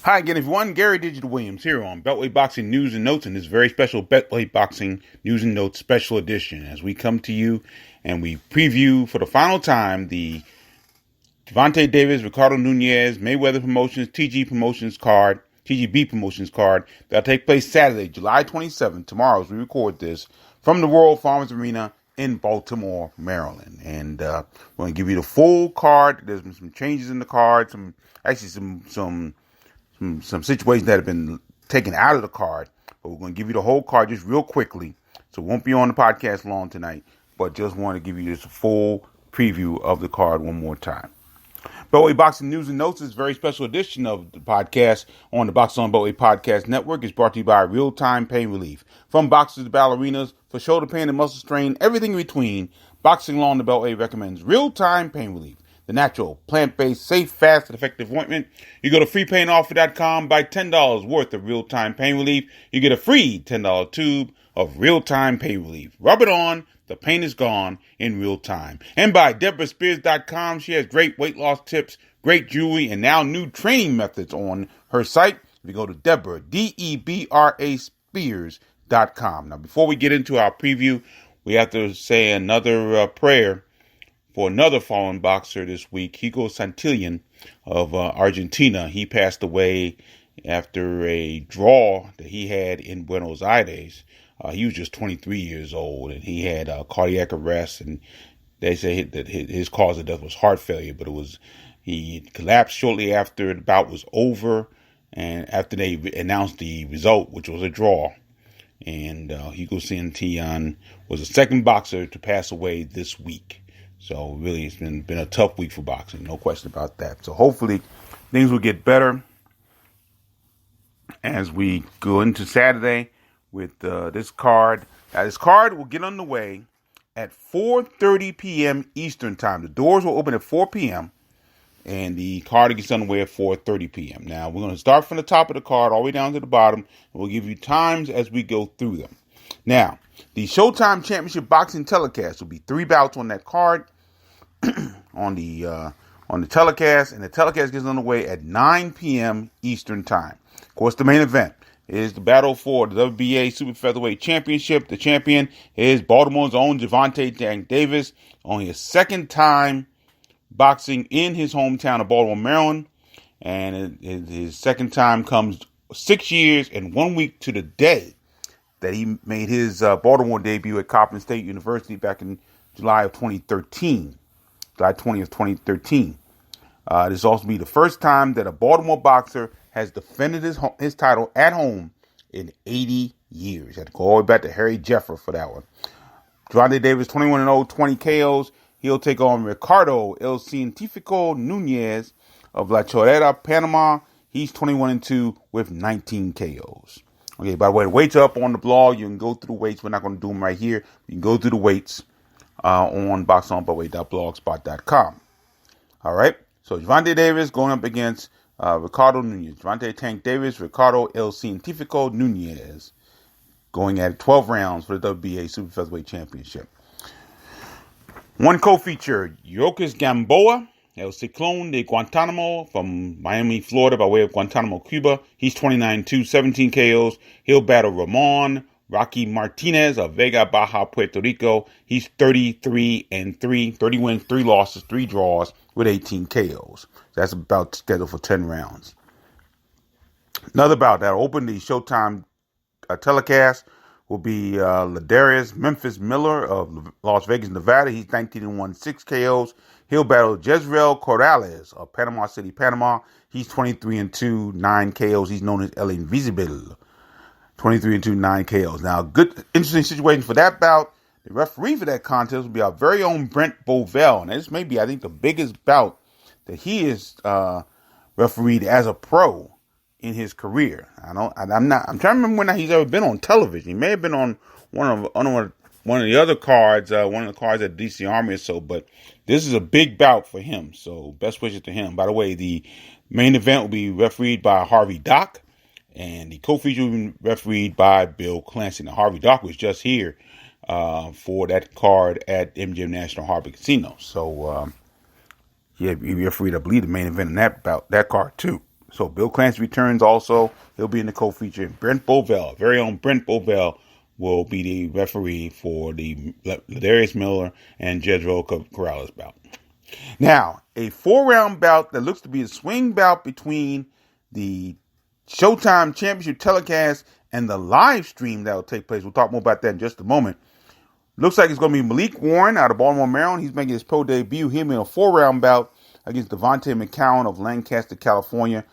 Hi again, everyone. Gary Digital Williams here on Beltway Boxing News and Notes in this very special Beltway Boxing News and Notes special edition as we come to you and we preview for the final time the Gervonta Davis-Ricardo Nunez Mayweather Promotions TGB Promotions card that'll take place Saturday, July 27th, tomorrow as we record this, from the World Farmers Arena in Baltimore, Maryland. And we're going to give you the full card. There's been some changes in the card, some situations that have been taken out of the card, but we're going to give you the whole card just real quickly. So it won't be on the podcast long tonight, but just want to give you just a full preview of the card one more time. Beltway Boxing News and Notes is a very special edition of the podcast on the Boxing on Beltway Podcast Network. It's brought to you by Real Time Pain Relief. From boxers to ballerinas, for shoulder pain and muscle strain, everything in between, Boxing Law on the Beltway recommends Real Time Pain Relief. The natural, plant-based, safe, fast, and effective ointment. You go to freepainoffer.com, buy $10 worth of real-time pain relief. You get a free $10 tube of real-time pain relief. Rub it on. The pain is gone in real time. And by DeborahSpears.com. She has great weight loss tips, great jewelry, and now new training methods on her site. If you go to Deborah, Debra Spears.com. Now, before we get into our preview, we have to say another prayer for another fallen boxer this week, Hugo Santillan of Argentina. He passed away after a draw that he had in Buenos Aires. He was just 23 years old, and he had cardiac arrest, and they say that his cause of death was heart failure, but he collapsed shortly after the bout was over, and after they announced the result, which was a draw. And Hugo Santillan was the second boxer to pass away this week. So really, it's been a tough week for boxing, no question about that. So hopefully things will get better as we go into Saturday with this card. Now, this card will get underway at 4:30 p.m. Eastern Time. The doors will open at 4 p.m. and the card gets underway at 4:30 p.m. Now, we're going to start from the top of the card all the way down to the bottom, and we'll give you times as we go through them. Now, the Showtime Championship Boxing telecast will be 3 bouts on that card. on the telecast, and the telecast gets underway at 9 p.m. Eastern Time. Of course, the main event is the battle for the WBA Super Featherweight Championship. The champion is Baltimore's own Gervonta Tank Davis, only his second time boxing in his hometown of Baltimore, Maryland, and his second time comes 6 years and 1 week to the day that he made his Baltimore debut at Coppin State University back in July of 2013. July 20th, 2013. This will also be the first time that a Baltimore boxer has defended his title at home in 80 years. You had to go all the way back to Harry Jeffer for that one. Gervonta Davis, 21-0, 20 KOs. He'll take on Ricardo El Científico Nunez of La Chorrera, Panama. He's 21-2 with 19 KOs. Okay, by the way, the weights are up on the blog. You can go through the weights. We're not going to do them right here. You can go through the weights on boxonbeltway.blogspot.com. All right. So Gervonta Davis going up against Ricardo Nunez. Gervonta Tank Davis, Ricardo El Científico Nunez, going at 12 rounds for the WBA Super Featherweight Championship. One co-feature, Yokis Gamboa, El Ciclón de Guantánamo from Miami, Florida, by way of Guantánamo, Cuba. He's 29-2, 17 KOs. He'll battle Ramon Rocky Martinez of Vega Baja, Puerto Rico. He's 33-3, 30 wins, 3 losses, 3 draws with 18 KOs. That's about scheduled for 10 rounds. Another bout that opened the Showtime telecast will be Ladarius Memphis Miller of Las Vegas, Nevada. He's 19-1, 6 KOs. He'll battle Jezreel Corrales of Panama City, Panama. He's 23-2, 9 KOs. He's known as El Invisible. 23-2, 9 KOs. Now, good, interesting situation for that bout. The referee for that contest will be our very own Brent Bovell. And this may be, I think, the biggest bout that he is refereed as a pro in his career. I'm trying to remember when he's ever been on television. He may have been on one of the other cards, one of the cards at DC Army or so, but this is a big bout for him. So best wishes to him. By the way, the main event will be refereed by Harvey Dock, and the co-feature will be refereed by Bill Clancy. Now, Harvey Dock was just here for that card at MGM National Harbor Casino. So, he refereed, I believe, the main event in that card too. So Bill Clancy returns also. He'll be in the co-feature. Brent Bovell, very own Brent Bovell, will be the referee for the Ladarius Miller and Jedro Corrales bout. Now, a 4-round bout that looks to be a swing bout between the Showtime Championship telecast and the live stream that will take place. We'll talk more about that in just a moment. Looks like it's going to be Malik Warren out of Baltimore, Maryland. He's making his pro debut. He'll be in a 4-round bout against Devontae McCowan of Lancaster, California.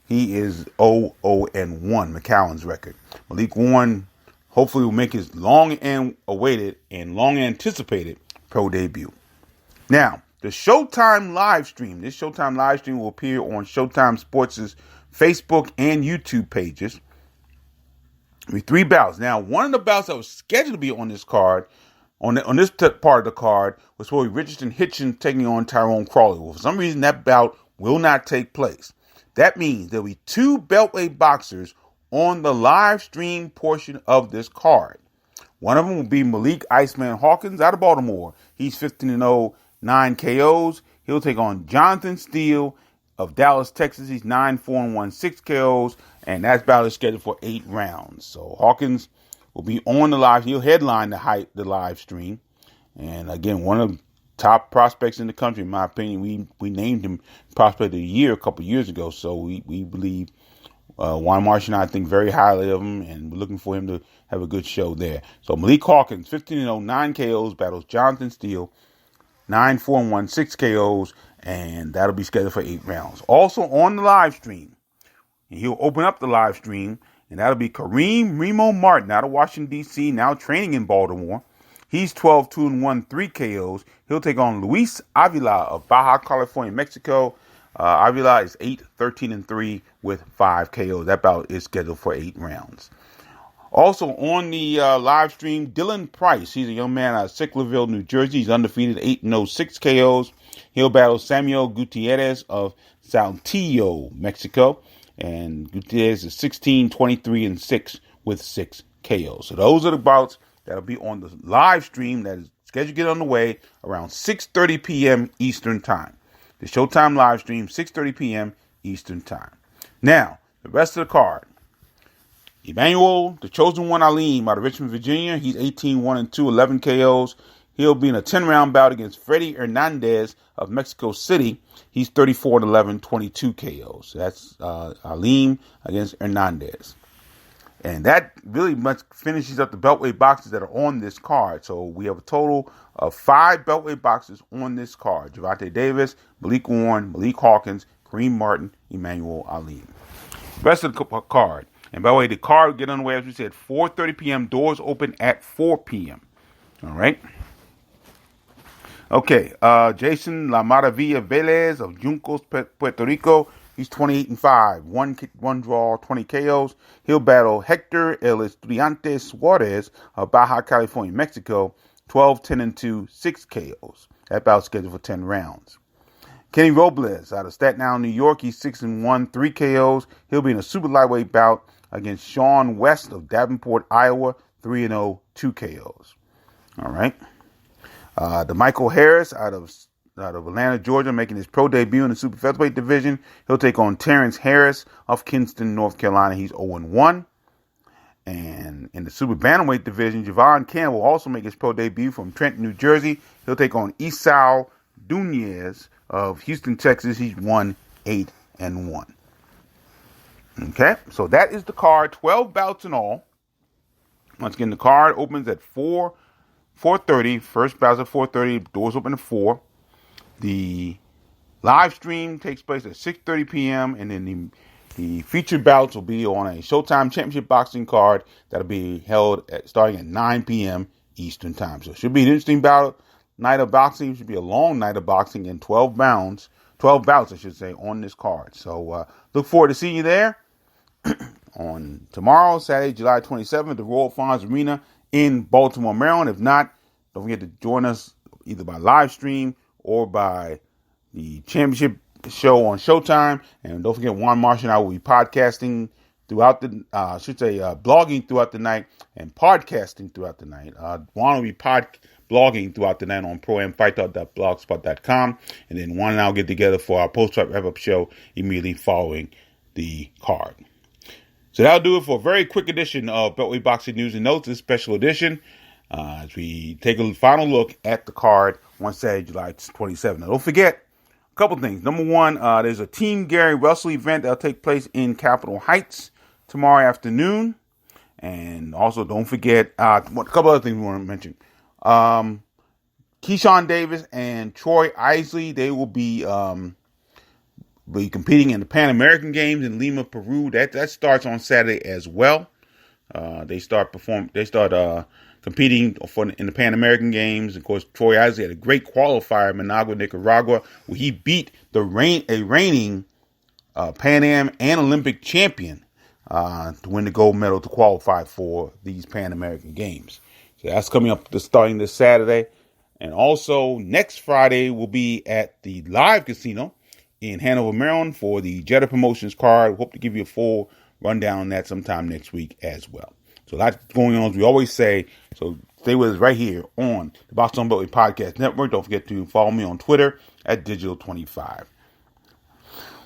He is 0-1, McCowan's record. Malik Warren hopefully will make his long awaited and long anticipated pro debut. Now, the Showtime live stream. This Showtime live stream will appear on Showtime Sports' Facebook and YouTube pages. It'll be 3 bouts. Now, one of the bouts that was scheduled to be on this card, on this part of the card, was for Richardson Hitchens taking on Tyrone Crawley. Well, for some reason, that bout will not take place. That means there'll be 2 Beltway boxers on the live stream portion of this card. One of them will be Malik Iceman Hawkins out of Baltimore. He's 15-0, 9 KOs. He'll take on Jonathan Steele of Dallas, Texas. He's 9-4-1, 6 KOs. And that bout is scheduled for 8 rounds. So Hawkins will be on the live. He'll headline the live stream. And again, one of the top prospects in the country, in my opinion. We named him Prospect of the Year a couple years ago. So we believe Juan Marsh and I think very highly of him. And we're looking for him to have a good show there. So Malik Hawkins, 15-0, 9 KOs, battles Jonathan Steele, 9-4-1, 6 KOs. And that'll be scheduled for 8 rounds. Also on the live stream, and he'll open up the live stream, and that'll be Kareem Remo Martin out of Washington, D.C., now training in Baltimore. He's 12-2-1, 3 KOs. He'll take on Luis Avila of Baja California, Mexico. Avila is 8-13-3 with 5 KOs. That bout is scheduled for 8 rounds. Also on the live stream, Dylan Price. He's a young man out of Sicklerville, New Jersey. He's undefeated, 8-0, 6 KOs. He'll battle Samuel Gutierrez of Saltillo, Mexico. And Gutierrez is 16-23-6 with 6 KOs. So those are the bouts that'll be on the live stream that is scheduled to get underway around 6:30 p.m. Eastern Time. The Showtime live stream, 6:30 p.m. Eastern Time. Now, the rest of the card. Emmanuel, the chosen one, Alim, out of Richmond, Virginia. He's 18-1-2, 11 KOs. He'll be in a 10-round bout against Freddy Hernandez of Mexico City. He's 34-11, 22 KOs. That's Alim against Hernandez. And that really much finishes up the Beltway boxes that are on this card. So we have a total of 5 Beltway boxes on this card. Gervonta Davis, Malik Warren, Malik Hawkins, Kareem Martin, Emmanuel Alim. Rest of the card. And by the way, the card will get underway, as we said, 4:30 p.m. Doors open at 4 p.m. All right. Okay. Jason La Maravilla Velez of Juncos, Puerto Rico. He's 28-5, one draw, 20 KOs. He'll battle Hector El Estudiante Suarez of Baja California, Mexico. 12-10-2, 6 KOs. That bout scheduled for 10 rounds. Kenny Robles out of Staten Island, New York. He's 6-1, 3 KOs. He'll be in a super lightweight bout against Sean West of Davenport, Iowa. 3-0, 2 KOs. All right. DeMichael Harris out of Atlanta, Georgia, making his pro debut in the super featherweight division. He'll take on Terrence Harris of Kinston, North Carolina. He's 0-1. And in the super bantamweight division, Javon Campbell will also make his pro debut from Trenton, New Jersey. He'll take on Esau Dunez of Houston, Texas. He's 1-8-1. Okay, so that is the card. 12 bouts in all. Once again, the card opens at 4:30. First bout's at 4:30. Doors open at 4. The live stream takes place at 6:30 p.m. and then the featured bouts will be on a Showtime Championship boxing card that'll be held starting at 9 p.m. Eastern Time. So it should be an interesting night of boxing. It should be a long night of boxing and 12 bouts, I should say, on this card. So look forward to seeing you there on tomorrow, Saturday, July 27th, at the Royal Farms Arena in Baltimore, Maryland. If not, don't forget to join us either by live stream or by the championship show on Showtime. And don't forget, Juan Marsh and I will be podcasting throughout blogging throughout the night and podcasting throughout the night. Juan will be blogging throughout the night on proamfight.blogspot.com. And then Juan and I will get together for our post-fight wrap-up show immediately following the card. So that'll do it for a very quick edition of Beltway Boxing News and Notes, this special edition, as we take a final look at the card on Saturday, July 27th. Now, don't forget a couple things. Number one, there's a Team Gary Russell event that'll take place in Capitol Heights tomorrow afternoon. And also, don't forget a couple other things we want to mention. Keyshawn Davis and Troy Isley, they will be competing in the Pan American Games in Lima, Peru. That starts on Saturday as well. They start competing in the Pan American Games. Of course, Troy Isley had a great qualifier in Managua, Nicaragua, where he beat a reigning Pan Am and Olympic champion to win the gold medal to qualify for these Pan American Games. So that's coming up starting this Saturday. And also next Friday we'll be at the Live Casino in Hanover, Maryland for the Jetta Promotions card. Hope to give you a full rundown on that sometime next week as well. So a lot going on, as we always say. So stay with us right here on the Boxing on Beltway Podcast Network. Don't forget to follow me on Twitter at Digital25.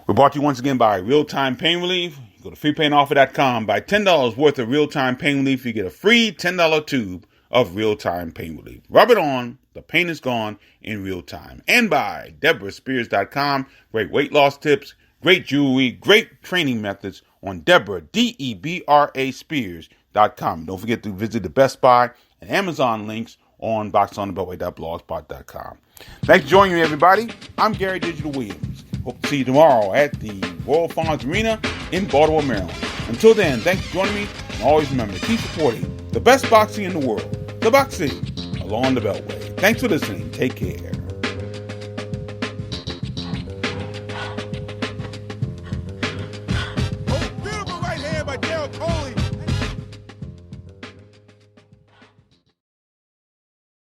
We're brought to you once again by Real Time Pain Relief. Go to freepainoffer.com. Buy $10 worth of Real Time Pain Relief. You get a free $10 tube of Real Time Pain Relief. Rub it on. The pain is gone in real time. And by DeborahSpears.com. Great weight loss tips, great jewelry, great training methods on Deborah, Debra Spears.com. Don't forget to visit the Best Buy and Amazon links on boxonthebeltway.blogspot.com. Thanks for joining me, everybody. I'm Gary Digital Williams. Hope to see you tomorrow at the Royal Farms Arena in Baltimore, Maryland. Until then, thanks for joining me, and always remember to keep supporting the best boxing in the world, the boxing along the Beltway. Thanks for listening. Take care.